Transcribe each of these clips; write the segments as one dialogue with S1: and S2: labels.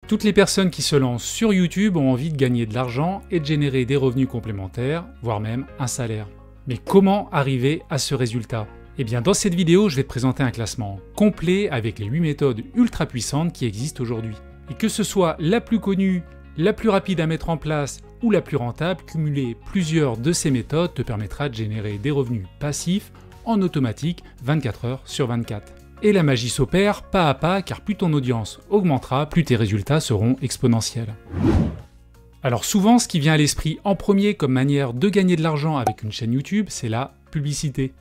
S1: Toutes les personnes qui se lancent sur YouTube ont envie de gagner de l'argent et de générer des revenus complémentaires, voire même un salaire. Mais comment arriver à ce résultat? Eh bien dans cette vidéo, je vais te présenter un classement complet avec les 8 méthodes ultra puissantes qui existent aujourd'hui. Et que ce soit la plus connue, la plus rapide à mettre en place ou la plus rentable, cumuler plusieurs de ces méthodes te permettra de générer des revenus passifs en automatique 24 heures sur 24. Et la magie s'opère pas à pas car plus ton audience augmentera, plus tes résultats seront exponentiels. Alors souvent, ce qui vient à l'esprit en premier comme manière de gagner de l'argent avec une chaîne YouTube, c'est la publicité.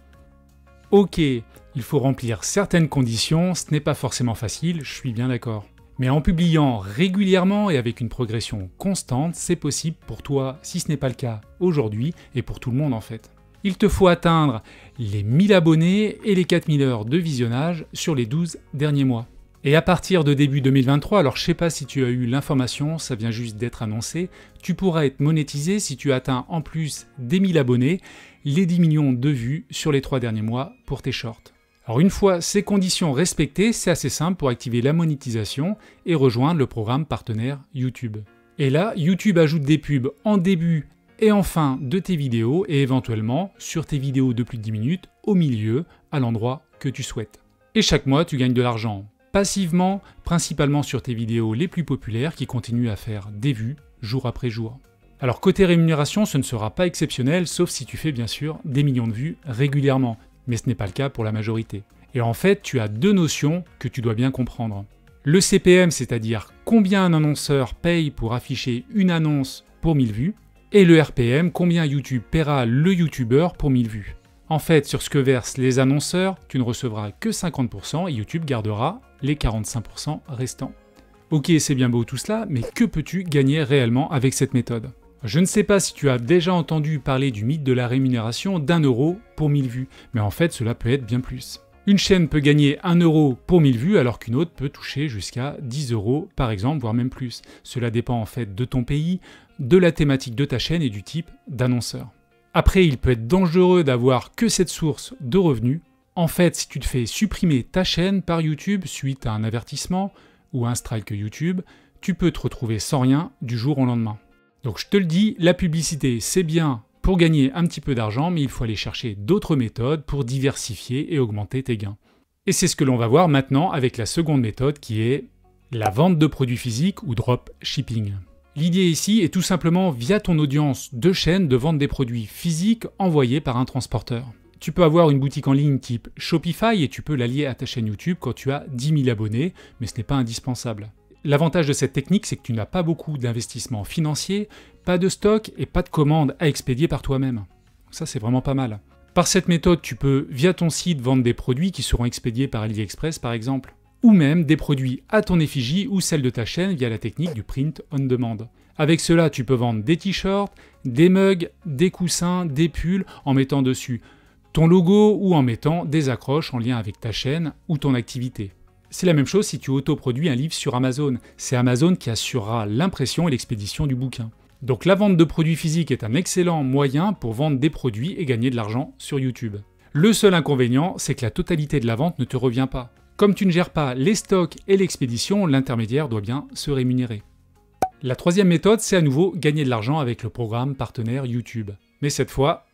S1: Ok, il faut remplir certaines conditions, ce n'est pas forcément facile, je suis bien d'accord. Mais en publiant régulièrement et avec une progression constante, c'est possible pour toi, si ce n'est pas le cas aujourd'hui, et pour tout le monde en fait. Il te faut atteindre les 1000 abonnés et les 4000 heures de visionnage sur les 12 derniers mois. Et à partir de début 2023, alors je sais pas si tu as eu l'information, ça vient juste d'être annoncé, tu pourras être monétisé si tu atteins en plus des 1000 abonnés, les 10 millions de vues sur les 3 derniers mois pour tes shorts. Alors une fois ces conditions respectées, c'est assez simple pour activer la monétisation et rejoindre le programme partenaire YouTube. Et là, YouTube ajoute des pubs en début et en fin de tes vidéos et éventuellement sur tes vidéos de plus de 10 minutes, au milieu, à l'endroit que tu souhaites. Et chaque mois, tu gagnes de l'argent passivement, principalement sur tes vidéos les plus populaires qui continuent à faire des vues jour après jour. Alors côté rémunération, ce ne sera pas exceptionnel, sauf si tu fais bien sûr des millions de vues régulièrement, mais ce n'est pas le cas pour la majorité. Et en fait, tu as deux notions que tu dois bien comprendre. Le CPM, c'est-à-dire combien un annonceur paye pour afficher une annonce pour 1000 vues, et le RPM, combien YouTube paiera le YouTuber pour 1000 vues. En fait, sur ce que versent les annonceurs, tu ne recevras que 50% et YouTube gardera les 45% restants. Ok, c'est bien beau tout cela, mais que peux-tu gagner réellement avec cette méthode? Je ne sais pas si tu as déjà entendu parler du mythe de la rémunération d'1 euro pour 1000 vues, mais en fait cela peut être bien plus. Une chaîne peut gagner 1 euro pour 1000 vues alors qu'une autre peut toucher jusqu'à 10 euros par exemple, voire même plus. Cela dépend en fait de ton pays, de la thématique de ta chaîne et du type d'annonceur. Après, il peut être dangereux d'avoir que cette source de revenus. En fait, si tu te fais supprimer ta chaîne par YouTube suite à un avertissement ou un strike YouTube, tu peux te retrouver sans rien du jour au lendemain. Donc je te le dis, la publicité c'est bien pour gagner un petit peu d'argent, mais il faut aller chercher d'autres méthodes pour diversifier et augmenter tes gains. Et c'est ce que l'on va voir maintenant avec la seconde méthode qui est la vente de produits physiques ou dropshipping. L'idée ici est tout simplement via ton audience de chaîne de vendre des produits physiques envoyés par un transporteur. Tu peux avoir une boutique en ligne type Shopify et tu peux l'allier à ta chaîne YouTube quand tu as 10 000 abonnés, mais ce n'est pas indispensable. L'avantage de cette technique, c'est que tu n'as pas beaucoup d'investissement financier, pas de stock et pas de commandes à expédier par toi-même. Ça, c'est vraiment pas mal. Par cette méthode, tu peux, via ton site, vendre des produits qui seront expédiés par AliExpress par exemple, ou même des produits à ton effigie ou celle de ta chaîne via la technique du print on demand. Avec cela, tu peux vendre des t-shirts, des mugs, des coussins, des pulls en mettant dessus ton logo ou en mettant des accroches en lien avec ta chaîne ou ton activité. C'est la même chose si tu autoproduis un livre sur Amazon. C'est Amazon qui assurera l'impression et l'expédition du bouquin. Donc la vente de produits physiques est un excellent moyen pour vendre des produits et gagner de l'argent sur YouTube. Le seul inconvénient, c'est que la totalité de la vente ne te revient pas. Comme tu ne gères pas les stocks et l'expédition, l'intermédiaire doit bien se rémunérer. La troisième méthode, c'est à nouveau gagner de l'argent avec le programme partenaire YouTube. Mais cette fois,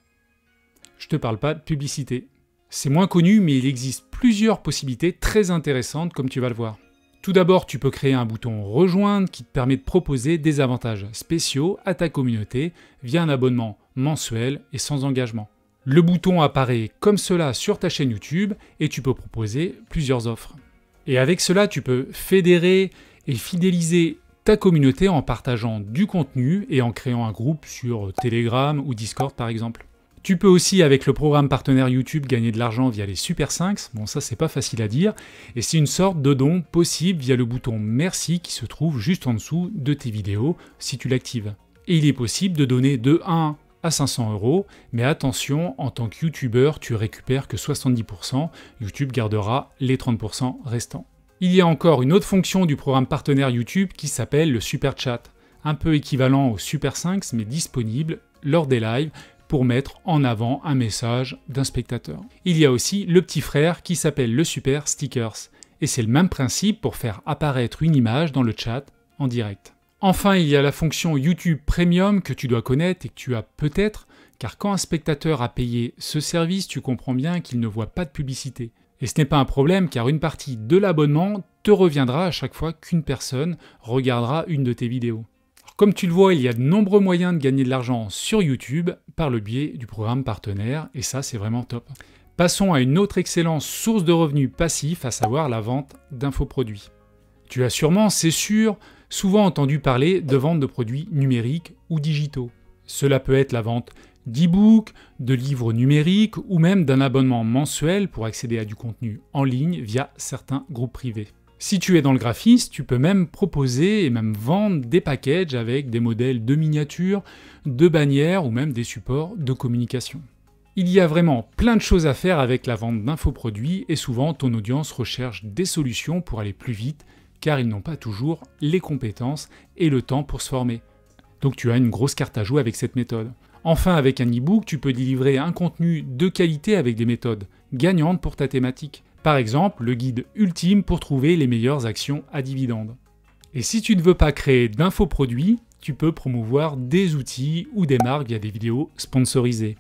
S1: je ne te parle pas de publicité. C'est moins connu, mais il existe plusieurs possibilités très intéressantes comme tu vas le voir. Tout d'abord, tu peux créer un bouton Rejoindre qui te permet de proposer des avantages spéciaux à ta communauté via un abonnement mensuel et sans engagement. Le bouton apparaît comme cela sur ta chaîne YouTube et tu peux proposer plusieurs offres. Et avec cela, tu peux fédérer et fidéliser ta communauté en partageant du contenu et en créant un groupe sur Telegram ou Discord par exemple. Tu peux aussi, avec le programme partenaire YouTube, gagner de l'argent via les Super 5. Bon, ça, c'est pas facile à dire. Et c'est une sorte de don possible via le bouton Merci qui se trouve juste en dessous de tes vidéos si tu l'actives. Et il est possible de donner de 1 à 500 euros, mais attention, en tant que YouTuber, tu récupères que 70%. YouTube gardera les 30% restants. Il y a encore une autre fonction du programme partenaire YouTube qui s'appelle le Super Chat. Un peu équivalent au Super 5, mais disponible lors des lives pour mettre en avant un message d'un spectateur. Il y a aussi le petit frère qui s'appelle le Super Stickers. Et c'est le même principe pour faire apparaître une image dans le chat en direct. Enfin, il y a la fonction YouTube Premium que tu dois connaître et que tu as peut-être, car quand un spectateur a payé ce service, tu comprends bien qu'il ne voit pas de publicité. Et ce n'est pas un problème car une partie de l'abonnement te reviendra à chaque fois qu'une personne regardera une de tes vidéos. Alors, comme tu le vois, il y a de nombreux moyens de gagner de l'argent sur YouTube par le biais du programme partenaire et ça c'est vraiment top. Passons à une autre excellente source de revenus passifs, à savoir la vente d'infoproduits. Tu as sûrement, c'est sûr, souvent entendu parler de vente de produits numériques ou digitaux. Cela peut être la vente d'e-books, de livres numériques ou même d'un abonnement mensuel pour accéder à du contenu en ligne via certains groupes privés. Si tu es dans le graphisme, tu peux même proposer et même vendre des packages avec des modèles de miniatures, de bannières ou même des supports de communication. Il y a vraiment plein de choses à faire avec la vente d'infoproduits et souvent ton audience recherche des solutions pour aller plus vite car ils n'ont pas toujours les compétences et le temps pour se former. Donc tu as une grosse carte à jouer avec cette méthode. Enfin, avec un e-book, tu peux délivrer un contenu de qualité avec des méthodes gagnantes pour ta thématique. Par exemple, le guide ultime pour trouver les meilleures actions à dividendes. Et si tu ne veux pas créer d'infoproduits, tu peux promouvoir des outils ou des marques via des vidéos sponsorisées.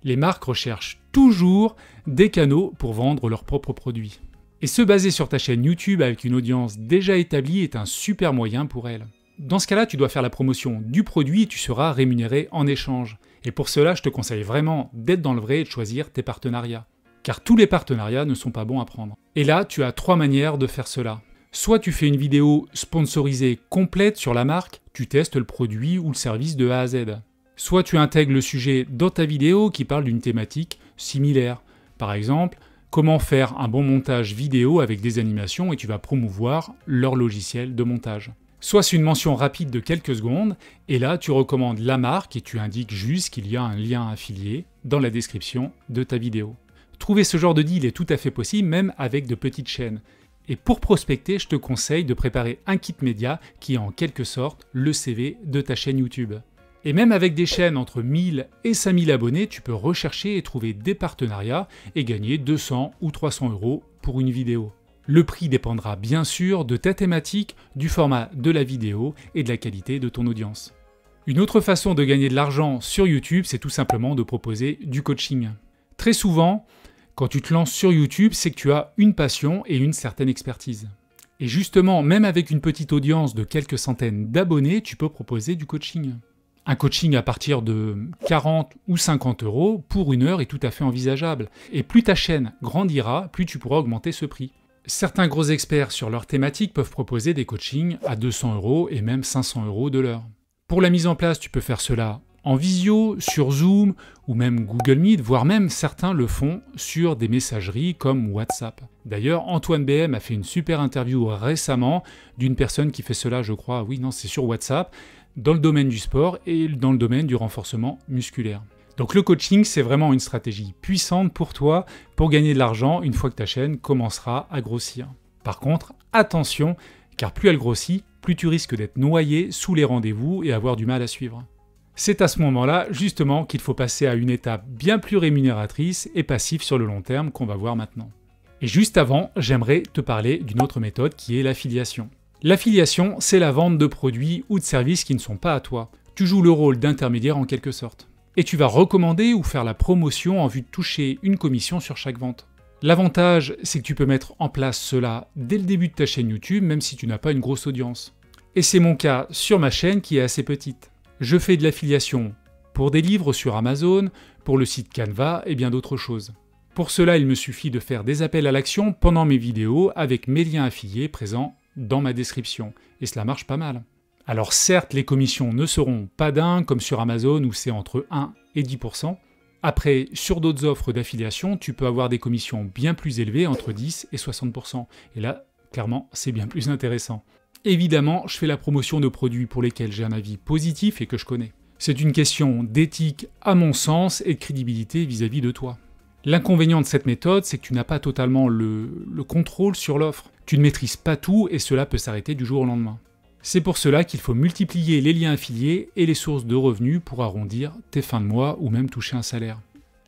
S1: Les marques recherchent toujours des canaux pour vendre leurs propres produits. Et se baser sur ta chaîne YouTube avec une audience déjà établie est un super moyen pour elles. Dans ce cas-là, tu dois faire la promotion du produit et tu seras rémunéré en échange. Et pour cela, je te conseille vraiment d'être dans le vrai et de choisir tes partenariats. Car tous les partenariats ne sont pas bons à prendre. Et là, tu as 3 manières de faire cela. Soit tu fais une vidéo sponsorisée complète sur la marque, tu testes le produit ou le service de A à Z. Soit tu intègres le sujet dans ta vidéo qui parle d'une thématique similaire. Par exemple, comment faire un bon montage vidéo avec des animations et tu vas promouvoir leur logiciel de montage. Soit c'est une mention rapide de quelques secondes, et là tu recommandes la marque et tu indiques juste qu'il y a un lien affilié dans la description de ta vidéo. Trouver ce genre de deal est tout à fait possible, même avec de petites chaînes. Et pour prospecter, je te conseille de préparer un kit média qui est en quelque sorte le CV de ta chaîne YouTube. Et même avec des chaînes entre 1000 et 5000 abonnés, tu peux rechercher et trouver des partenariats et gagner 200 ou 300 € pour une vidéo. Le prix dépendra bien sûr de ta thématique, du format de la vidéo et de la qualité de ton audience. Une autre façon de gagner de l'argent sur YouTube, c'est tout simplement de proposer du coaching. Très souvent, quand tu te lances sur YouTube, c'est que tu as une passion et une certaine expertise. Et justement, même avec une petite audience de quelques centaines d'abonnés, tu peux proposer du coaching. Un coaching à partir de 40 ou 50 € pour 1 heure est tout à fait envisageable. Et plus ta chaîne grandira, plus tu pourras augmenter ce prix. Certains gros experts sur leur thématique peuvent proposer des coachings à 200 € et même 500 € de l'heure. Pour la mise en place, tu peux faire cela en visio, sur Zoom ou même Google Meet, voire même certains le font sur des messageries comme WhatsApp. D'ailleurs, Antoine BM a fait une super interview récemment d'une personne qui fait cela, je crois, oui, non, c'est sur WhatsApp, dans le domaine du sport et dans le domaine du renforcement musculaire. Donc le coaching, c'est vraiment une stratégie puissante pour toi pour gagner de l'argent une fois que ta chaîne commencera à grossir. Par contre, attention, car plus elle grossit, plus tu risques d'être noyé sous les rendez-vous et avoir du mal à suivre. C'est à ce moment-là, justement, qu'il faut passer à une étape bien plus rémunératrice et passive sur le long terme qu'on va voir maintenant. Et juste avant, j'aimerais te parler d'une autre méthode qui est l'affiliation. L'affiliation, c'est la vente de produits ou de services qui ne sont pas à toi. Tu joues le rôle d'intermédiaire en quelque sorte. Et tu vas recommander ou faire la promotion en vue de toucher une commission sur chaque vente. L'avantage, c'est que tu peux mettre en place cela dès le début de ta chaîne YouTube, même si tu n'as pas une grosse audience. Et c'est mon cas sur ma chaîne qui est assez petite. Je fais de l'affiliation pour des livres sur Amazon, pour le site Canva et bien d'autres choses. Pour cela, il me suffit de faire des appels à l'action pendant mes vidéos avec mes liens affiliés présents dans ma description. Et cela marche pas mal. Alors certes, les commissions ne seront pas dingues comme sur Amazon où c'est entre 1 et 10%. Après, sur d'autres offres d'affiliation, tu peux avoir des commissions bien plus élevées, entre 10 et 60%. Et là, clairement, c'est bien plus intéressant. Évidemment, je fais la promotion de produits pour lesquels j'ai un avis positif et que je connais. C'est une question d'éthique à mon sens et de crédibilité vis-à-vis de toi. L'inconvénient de cette méthode, c'est que tu n'as pas totalement le contrôle sur l'offre. Tu ne maîtrises pas tout et cela peut s'arrêter du jour au lendemain. C'est pour cela qu'il faut multiplier les liens affiliés et les sources de revenus pour arrondir tes fins de mois ou même toucher un salaire.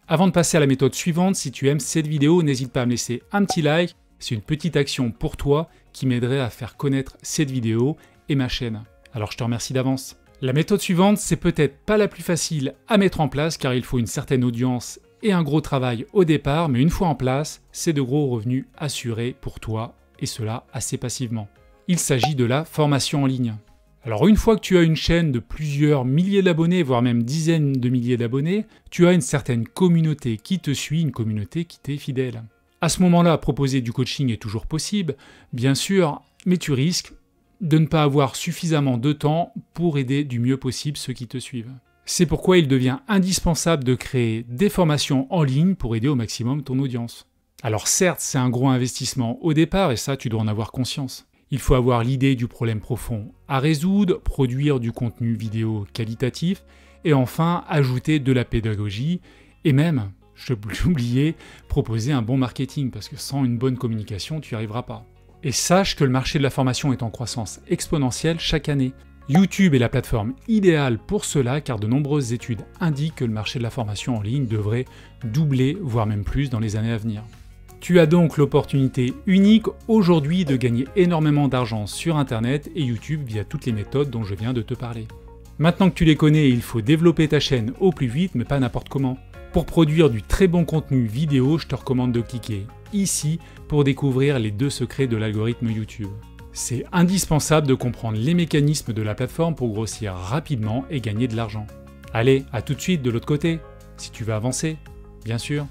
S1: Avant de passer à la méthode suivante, si tu aimes cette vidéo, n'hésite pas à me laisser un petit like. C'est une petite action pour toi qui m'aiderait à faire connaître cette vidéo et ma chaîne. Alors je te remercie d'avance. La méthode suivante, c'est peut-être pas la plus facile à mettre en place car il faut une certaine audience et un gros travail au départ, mais une fois en place, c'est de gros revenus assurés pour toi et cela assez passivement. Il s'agit de la formation en ligne. Alors une fois que tu as une chaîne de plusieurs milliers d'abonnés, voire même dizaines de milliers d'abonnés, tu as une certaine communauté qui te suit, une communauté qui t'est fidèle. À ce moment-là, proposer du coaching est toujours possible, bien sûr, mais tu risques de ne pas avoir suffisamment de temps pour aider du mieux possible ceux qui te suivent. C'est pourquoi il devient indispensable de créer des formations en ligne pour aider au maximum ton audience. Alors certes, c'est un gros investissement au départ et ça, tu dois en avoir conscience. Il faut avoir l'idée du problème profond à résoudre, produire du contenu vidéo qualitatif et enfin ajouter de la pédagogie et même, je l'ai oublié, proposer un bon marketing parce que sans une bonne communication, tu n'y arriveras pas. Et sache que le marché de la formation est en croissance exponentielle chaque année. YouTube est la plateforme idéale pour cela car de nombreuses études indiquent que le marché de la formation en ligne devrait doubler, voire même plus dans les années à venir. Tu as donc l'opportunité unique aujourd'hui de gagner énormément d'argent sur Internet et YouTube via toutes les méthodes dont je viens de te parler. Maintenant que tu les connais, il faut développer ta chaîne au plus vite, mais pas n'importe comment. Pour produire du très bon contenu vidéo, je te recommande de cliquer ici pour découvrir les 2 secrets de l'algorithme YouTube. C'est indispensable de comprendre les mécanismes de la plateforme pour grossir rapidement et gagner de l'argent. Allez, à tout de suite de l'autre côté, si tu veux avancer, bien sûr.